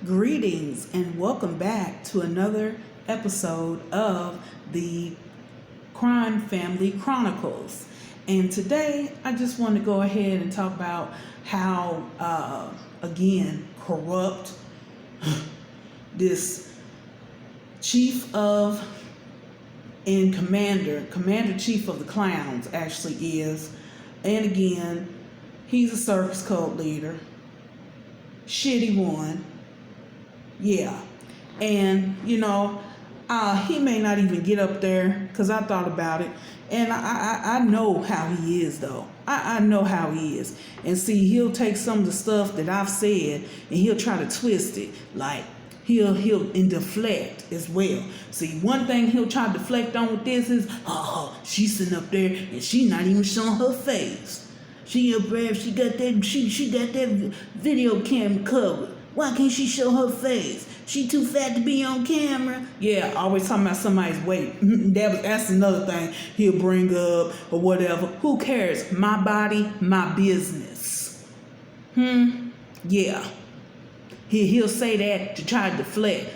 Greetings and welcome back to another episode of the Crime Family Chronicles. And today I just want to go ahead and talk about how, again, corrupt this chief of and commander chief of the clowns actually is. And again, he's a circus cult leader. Shitty one. Yeah. And, he may not even get up there because I thought about it. And I know how he is, though. I know how he is. And see, he'll take some of the stuff that I've said and he'll try to twist it. Like, he'll and deflect as well. See, one thing he'll try to deflect on with this is, she's sitting up there and she's not even showing her face. She up there, she got that video camera covered. Why can't she show her face? She too fat to be on camera. Yeah, always talking about somebody's weight. That's another thing he'll bring up or whatever. Who cares? My body, my business. Yeah. He'll say that to try to deflect.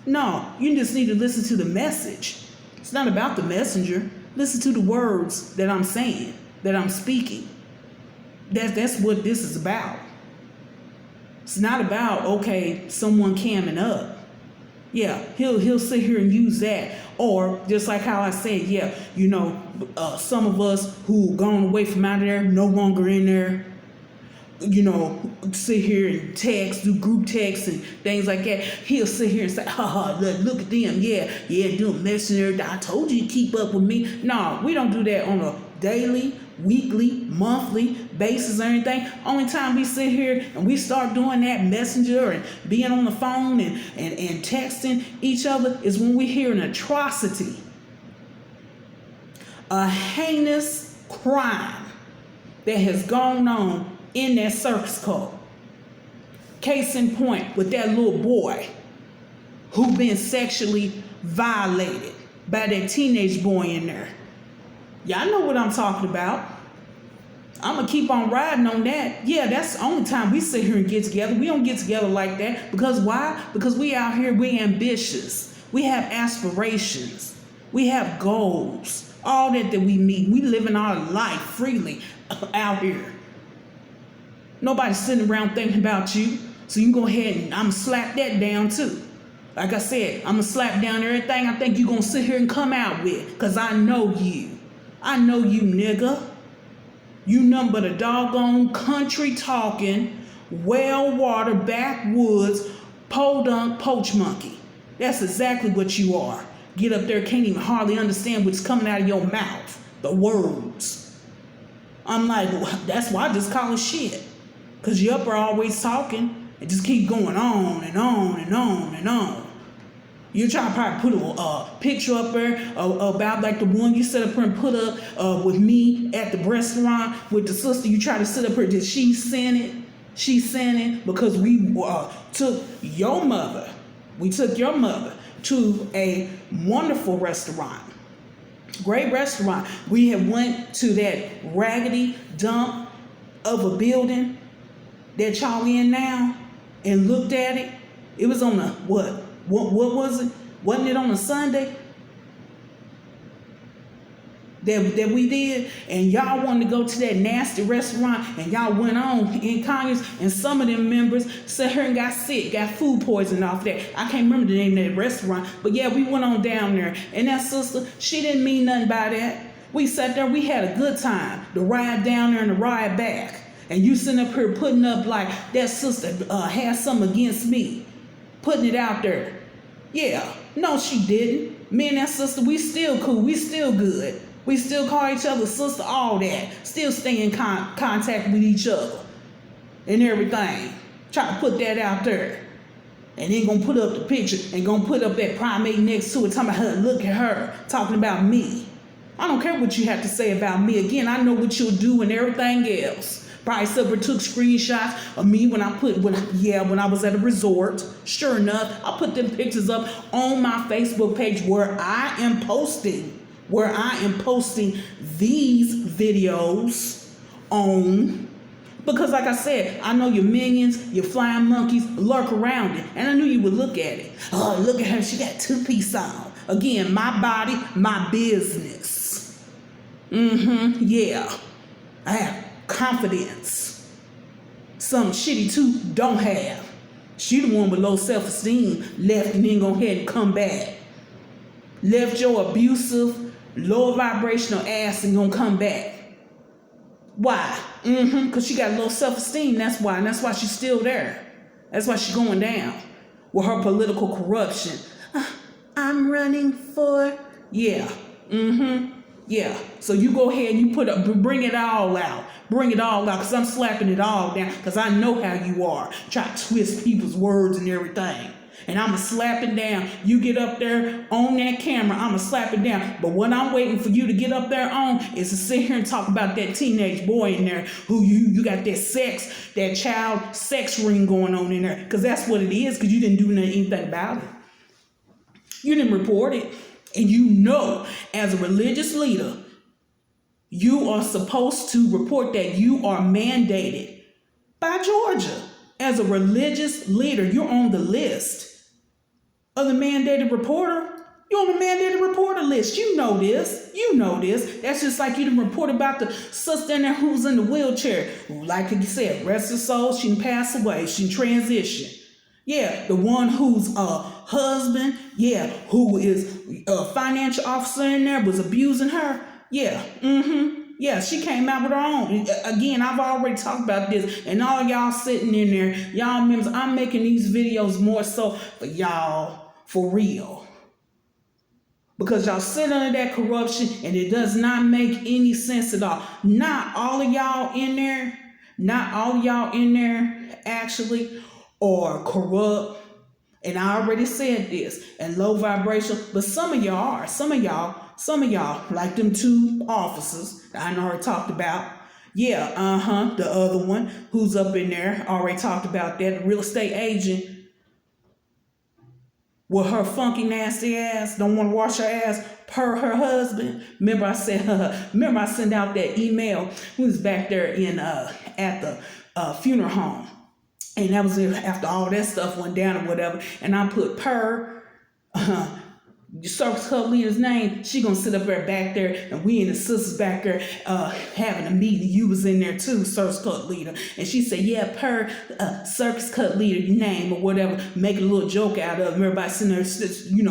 No, you just need to listen to the message. It's not about the messenger. Listen to the words that I'm saying, that I'm speaking. That's what this is about. It's not about, someone camming up. Yeah, he'll sit here and use that. Or just like how I said, some of us who gone away from out of there, no longer in there, sit here and text, do group texts and things like that. He'll sit here and say, look at them. Yeah, do a messenger. I told you to keep up with me. No, we don't do that on a daily, weekly, monthly basis or anything. Only time we sit here and we start doing that messenger and being on the phone and texting each other is when we hear an atrocity, a heinous crime that has gone on in that circus cult. Case in point with that little boy who been sexually violated by that teenage boy in there. Y'all know what I'm talking about. I'm going to keep on riding on that. Yeah, that's the only time we sit here and get together. We don't get together like that. Because why? Because we out here, we ambitious. We have aspirations. We have goals. All that we meet. We living our life freely out here. Nobody's sitting around thinking about you. So you go ahead and I'm going to slap that down too. Like I said, I'm going to slap down everything I think you're going to sit here and come out with. Because I know you. I know you, nigga. You nothing but a doggone country talking, well-watered, backwoods, podunk poach monkey. That's exactly what you are. Get up there, can't even hardly understand what's coming out of your mouth. The words. I'm like, that's why I just call it shit. Because you up are always talking and just keep going on and on and on and on. You try to probably put a picture up there about like the one you set up here and put up with me at the restaurant with the sister. You try to sit up here. Did she send it? She sent it because we took your mother. We took your mother to a wonderful restaurant. Great restaurant. We had went to that raggedy dump of a building that y'all in now and looked at it. It was on a what? What was it? Wasn't it on a Sunday that we did? And y'all wanted to go to that nasty restaurant and y'all went on in Conyers and some of them members sat here and got sick, got food poisoning off that. I can't remember the name of that restaurant, but yeah, we went on down there. And that sister, she didn't mean nothing by that. We sat there, we had a good time. The ride down there and the ride back. And you sitting up here putting up like that sister had something against me. Putting it out there. Yeah. No, she didn't. Me and that sister, we still cool. We still good. We still call each other sister, all that. Still stay in contact with each other. And everything. Try to put that out there. And then gonna put up the picture and gonna put up that primate next to it. Talking about her, look at her. Talking about me. I don't care what you have to say about me. Again, I know what you'll do and everything else. Probably someone took screenshots of me when I was at a resort. Sure enough, I put them pictures up on my Facebook page where I am posting these videos on Because like I said, I know your minions, your flying monkeys lurk around it. And I knew you would look at it. Oh, look at her. She got two-piece on. Again, my body, my business. Yeah. I have confidence. Something Shitty 2 don't have. She the one with low self-esteem left and then go ahead and come back. Left your abusive, low vibrational ass and gonna come back. Why? Because she got low self-esteem, that's why. And that's why she's still there. That's why she's going down with her political corruption. I'm running for... Yeah. Yeah. So you go ahead and you bring it all out. Bring it all out, because I'm slapping it all down, because I know how you are. Try to twist people's words and everything. And I'm going to slap it down. You get up there on that camera, I'm going to slap it down. But what I'm waiting for you to get up there on is to sit here and talk about that teenage boy in there who you got that child sex ring going on in there. Because that's what it is, because you didn't do anything about it. You didn't report it. And you know, as a religious leader, you are supposed to report that. You are mandated by Georgia. As a religious leader, you're on the list of the mandated reporter. You're on the mandated reporter list. You know this. You know this. That's just like you didn't report about the sister in there who's in the wheelchair. Like you said, rest her soul, she didn't pass away. She transitioned. Yeah, the one whose husband, who is a financial officer in there, was abusing her. Yeah, yeah, she came out with her own. Again, I've already talked about this, and all y'all sitting in there, y'all members, I'm making these videos more so for y'all, for real. Because y'all sit under that corruption, and it does not make any sense at all. Not all of y'all in there actually are corrupt. And I already said this, and low vibration, but some of y'all are. Some of y'all, like them 2 officers that I already talked about. Yeah, the other one who's up in there, already talked about that, the real estate agent with her funky, nasty ass, don't want to wash her ass per her husband. Remember I sent out that email. Who was back there at the funeral home. And that was after all that stuff went down or whatever. And I put the Circus Club leader's name. She gonna sit up there back there, and we and the sisters back there having a meeting. You was in there too, Circus Club leader. And she said, yeah, Circus Club leader name or whatever, make a little joke out of it. Everybody sitting there,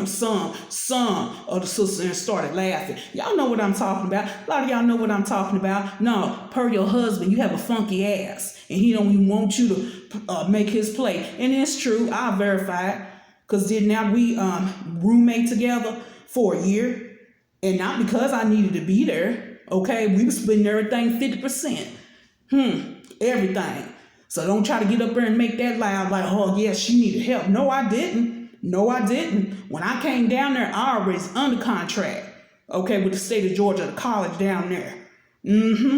some of the sisters and started laughing. Y'all know what I'm talking about. A lot of y'all know what I'm talking about. No, per your husband, you have a funky ass, and he don't even want you to make his play. And it's true, I'll verify it. Because now we roommate together for a year. And not because I needed to be there. Okay, we was splitting everything 50%. Everything. So don't try to get up there and make that loud like, oh yeah, she needed help. No, I didn't. When I came down there, I already was under contract. Okay, with the state of Georgia, the college down there.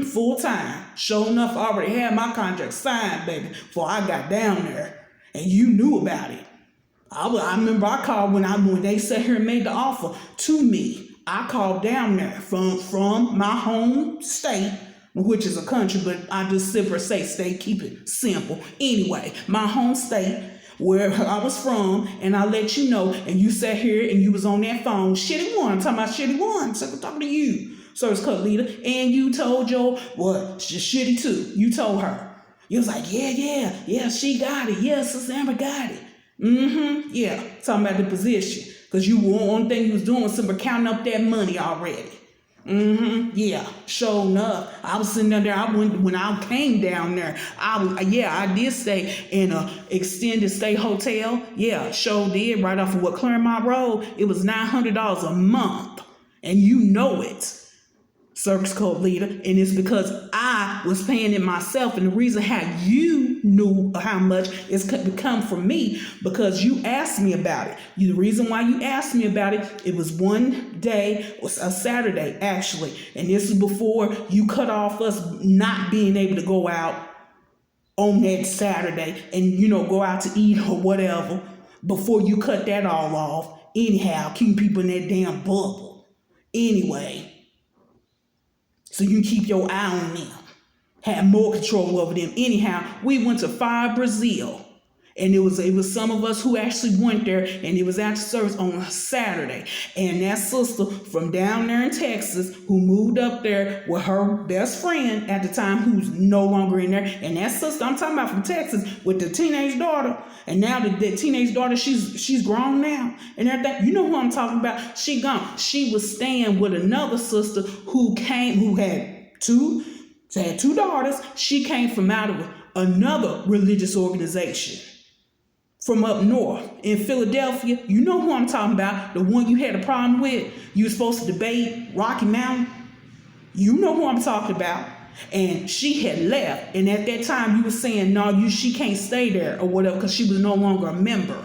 Full time. Sure enough, I already had my contract signed, baby, before I got down there. And you knew about it. I remember I called when they sat here and made the offer to me. I called down there from my home state, which is a country, but I just simply say state, keep it simple. Anyway, my home state, where I was from, and I let you know, and you sat here and you was on that phone, Shitty 1, I'm talking about Shitty 1, so I'm talking to you, Service Club leader, and you told Shitty 2, you told her. You was like, yeah, she got it. Yeah, Sister Amber got it. Yeah, talking about the position. Because one thing you was doing was simply counting up that money already. Yeah, sure enough. I was sitting there, when I came down there, I did stay in a extended stay hotel. Yeah, sure did, right off of Claremont Road. It was $900 a month. And you know it. Circus Code leader, and it's because I was paying it myself. And the reason how you knew how much is come from me, because you asked me about it. The reason why you asked me about it was one day, it was a Saturday actually, and this is before you cut off us not being able to go out on that Saturday and go out to eat or whatever. Before you cut that all off, anyhow, keeping people in that damn bubble. Anyway. So you can keep your eye on them. had more control over them. Anyhow, we went to Fire Brazil. And it was some of us who actually went there, and it was after service on a Saturday. And that sister from down there in Texas who moved up there with her best friend at the time, who's no longer in there. And that sister I'm talking about from Texas with the teenage daughter. And now the teenage daughter, she's grown now and everything. You know who I'm talking about? She gone. She was staying with another sister who had two daughters. She came from out of another religious organization from up north in Philadelphia. You know who I'm talking about, the one you had a problem with. You were supposed to debate Rocky Mountain. You know who I'm talking about. And she had left, and at that time you were saying, no, she can't stay there or whatever, because she was no longer a member.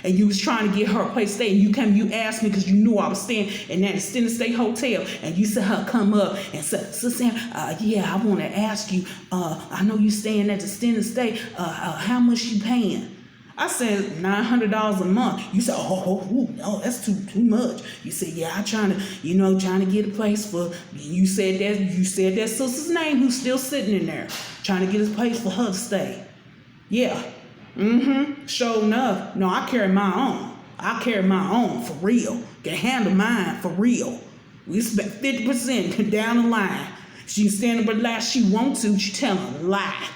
And you was trying to get her a place to stay, and you asked me because you knew I was staying in that extended stay hotel, and you said her come up and said, Sister Sam, yeah, I want to ask you, I know you staying at the extended stay, how much you paying? I said $900 a month. You said, no, that's too much. You said, yeah, I'm trying to get a place for. You said that sister's name who's still sitting in there, trying to get a place for her to stay. Yeah, sure enough. No, I carry my own. For real. Can handle mine for real. We spent 50% down the line. She standing up lie she want to. She telling a lie.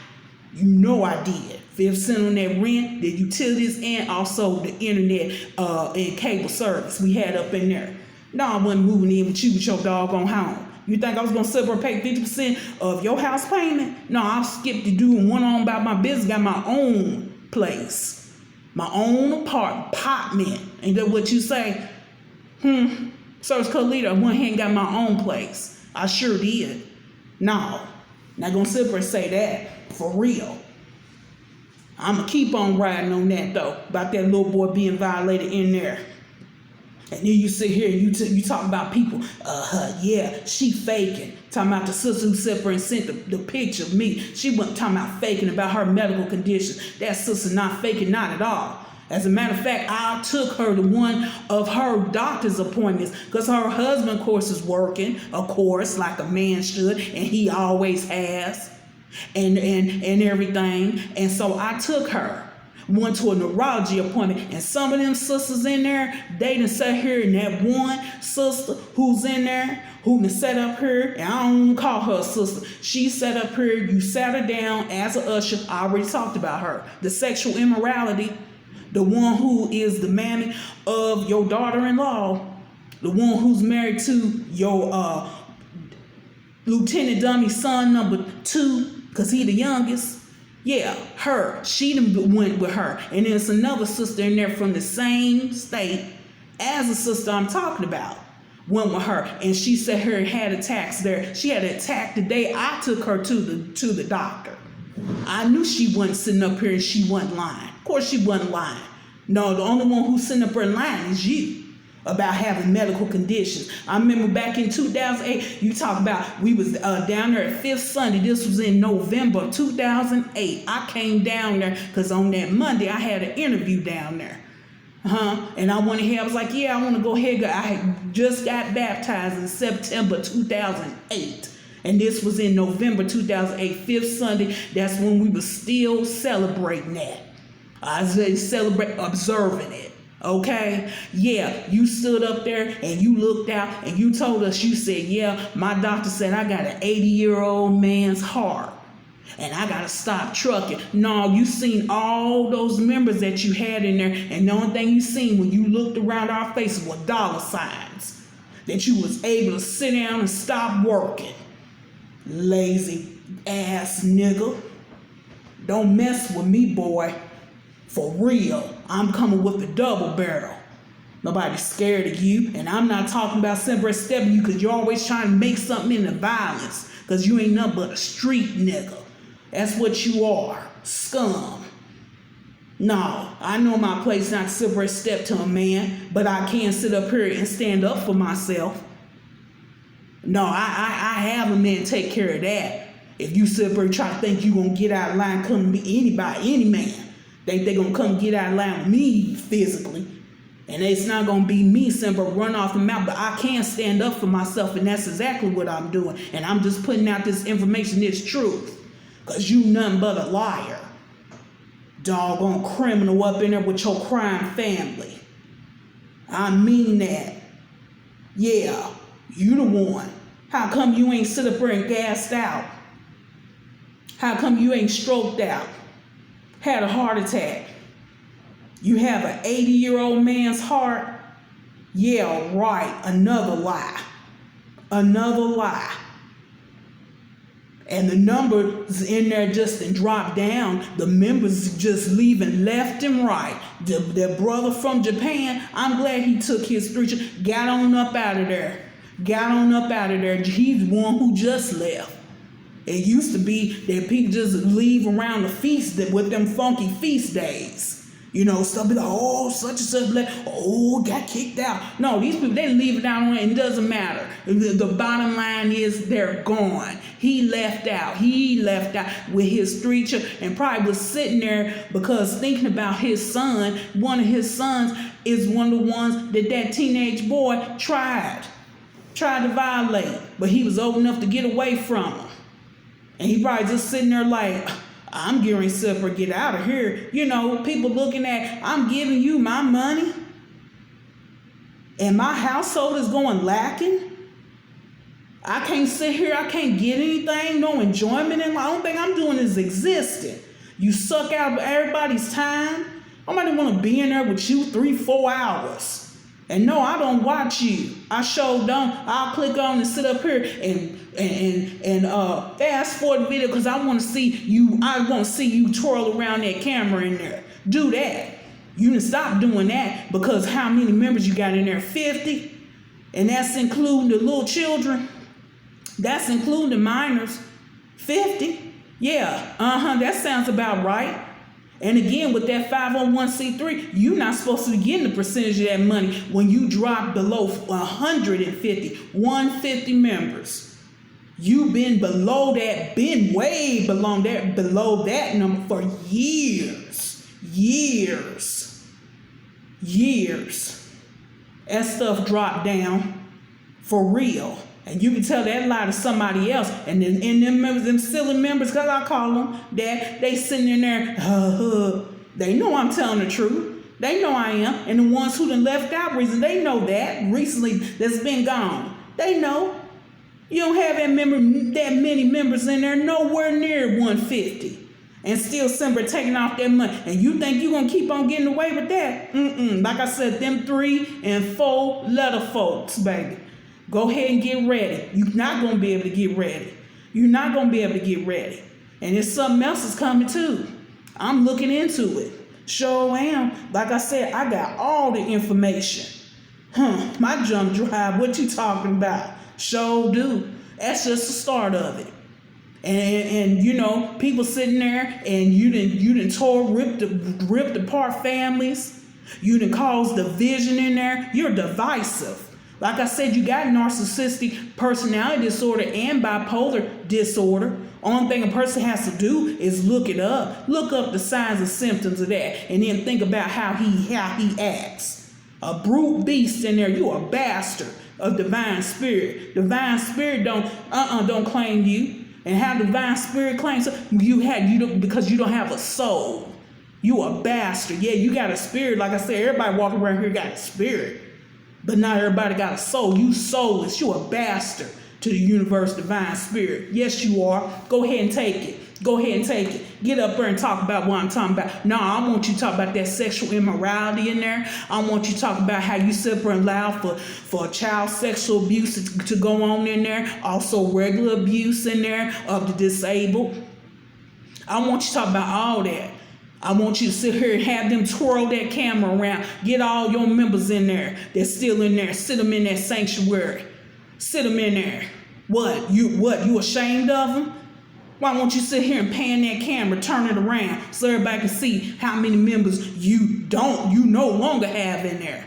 You know I did. 5% on that rent, the utilities, and also the internet and cable service we had up in there. No, I wasn't moving in with you with your doggone home. You think I was going to sit there and pay 50% of your house payment? No, I skipped to doing one on about my business, got my own place, my own apartment. Ain't that what you say? Service code leader, I went ahead and got my own place. I sure did. No, not going to sit there and say that for real. I'm going to keep on riding on that, though, about that little boy being violated in there. And then you sit here and you talk about people, yeah, she faking. Talking about the sister who sat there and sent the picture of me. She wasn't talking about faking about her medical conditions. That sister not faking, not at all. As a matter of fact, I took her to one of her doctor's appointments because her husband, of course, is working, of course, like a man should, and he always has. And everything. And so I took her, went to a neurology appointment, and some of them sisters in there, they done sat here, and that one sister who's in there, who done sat up here, and I don't call her a sister, she sat up here, you sat her down as a usher. I already talked about her. The sexual immorality, the one who is the mammy of your daughter-in-law, the one who's married to your Lieutenant Dummy's son number 2, because he the youngest. Yeah, her. She done went with her. And there's another sister in there from the same state as the sister I'm talking about. Went with her. And she said her had attacks there. She had an attack the day I took her to the doctor. I knew she wasn't sitting up here and she wasn't lying. Of course she wasn't lying. No, the only one who's sitting up here lying is you. About having medical conditions. I remember back in 2008, you talk about we was down there at Fifth Sunday. This was in November 2008. I came down there because on that Monday I had an interview down there. And I went ahead. I was like, yeah, I want to go ahead. I had just got baptized in September 2008. And this was in November 2008, Fifth Sunday. That's when we were still celebrating that. I was observing it. Okay, yeah, you stood up there and you looked out and you told us, you said, yeah, my doctor said I got an 80-year-old man's heart and I got to stop trucking. No, you seen all those members that you had in there, and the only thing you seen when you looked around our faces were dollar signs that you was able to sit down and stop working. Lazy ass nigga. Don't mess with me, boy. For real. I'm coming with the double barrel. Nobody's scared of you. And I'm not talking about simply stepping you because you're always trying to make something into violence. Because you ain't nothing but a street nigga. That's what you are. Scum. No, I know my place not to simply step to a man. But I can sit up here and stand up for myself. No, I have a man take care of that. If you sit up here and try to think you're going to get out of line, come to me, any man. Think they're going to come get out of line with me physically. And it's not going to be me simple run off the mouth, but I can stand up for myself, and that's exactly what I'm doing. And I'm just putting out this information, this truth, because you nothing but a liar. Doggone criminal up in there with your crime family. I mean that. Yeah, you the one. How come you ain't sit up there and gassed out? How come you ain't stroked out? Had a heart attack? You have an 80-year-old man's heart? Yeah, right. Another lie. Another lie. And the numbers in there just dropped down. The members just leaving left and right. The brother from Japan, I'm glad he took his 3 got on up out of there. Got on up out of there. He's the one who just left. It used to be that people just leave around the feast with them funky feast days. You know, stuff be like, oh, such and such, got kicked out. No, these people, they leave it out on it. It doesn't matter. The bottom line is they're gone. He left out. He left out with his 3 children and probably was sitting there because thinking about his son. One of his sons is one of the ones that teenage boy tried to violate, but he was old enough to get away from him. And he probably just sitting there like, I'm getting ready to get out of here. You know, people looking at, I'm giving you my money and my household is going lacking. I can't sit here. I can't get anything, no enjoyment in life. The only thing I'm doing is existing. You suck out everybody's time. Nobody want to be in there with you 3-4 hours. And no, I don't watch you. I sure don't. I'll click on and sit up here and fast forward the video because I want to see you. I want to see you twirl around that camera in there. Do that. You can stop doing that because how many members you got in there? 50, and that's including the little children. That's including the minors. 50. Yeah. That sounds about right. And again, with that 501c3, you're not supposed to be getting the percentage of that money when you drop below 150 members. You've been below that, been way below that number for years. That stuff dropped down for real. And you can tell that lie to somebody else. And then in them members, them silly members, because I call them that, they sitting in there, they know I'm telling the truth. They know I am. And the ones who done left out recently, they know that recently that's been gone. They know. You don't have that many members in there, nowhere near 150. And still somebody taking off that money. And you think you're going to keep on getting away with that? Like I said, them 3 and 4 letter folks, baby. Go ahead and get ready. You're not going to be able to get ready. You're not going to be able to get ready. And if something else is coming too, I'm looking into it. Sure am. Like I said, I got all the information. My jump drive, what you talking about? Sure do. That's just the start of it. And you know, people sitting there and you done ripped apart families. You done caused division in there. You're divisive. Like I said, you got narcissistic personality disorder and bipolar disorder. Only thing a person has to do is look it up. Look up the signs and symptoms of that. And then think about how he acts. A brute beast in there. You a bastard of divine spirit. Divine spirit don't claim you. And how divine spirit claims because you don't have a soul. You a bastard. Yeah, you got a spirit. Like I said, everybody walking around here got a spirit. But not everybody got a soul. You soulless. You a bastard to the universe, divine spirit. Yes, you are. Go ahead and take it. Go ahead and take it. Get up there and talk about what I'm talking about. No, I want you to talk about that sexual immorality in there. I want you to talk about how you sit there and allow for child sexual abuse to go on in there. Also regular abuse in there of the disabled. I want you to talk about all that. I want you to sit here and have them twirl that camera around. Get all your members in there that's still in there. Sit them in that sanctuary. Sit them in there. What? You ashamed of them? Why won't you sit here and pan that camera, turn it around so everybody can see how many members you no longer have in there?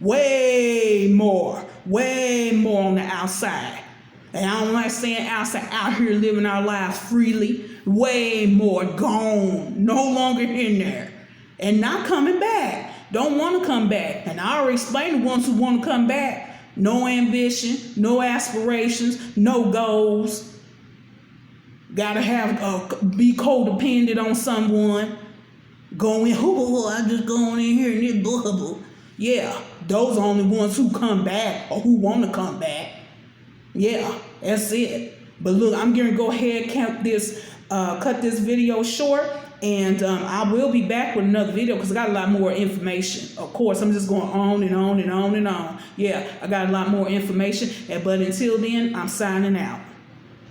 Way more on the outside. And I don't like saying outside, out here living our lives freely. Way more gone, no longer in there, and not coming back. don't want to come back. And I already explained the ones who want to come back. No ambition, no aspirations, no goals. Gotta be codependent on someone. Going, I just go in here and this blah blah. Yeah, those are only ones who come back or who want to come back. Yeah, that's it. But look, I'm gonna go ahead and cut this video short, and I will be back with another video because I got a lot more information. Of course, I'm just going on and on and on and on. Yeah, I got a lot more information, but until then, I'm signing out.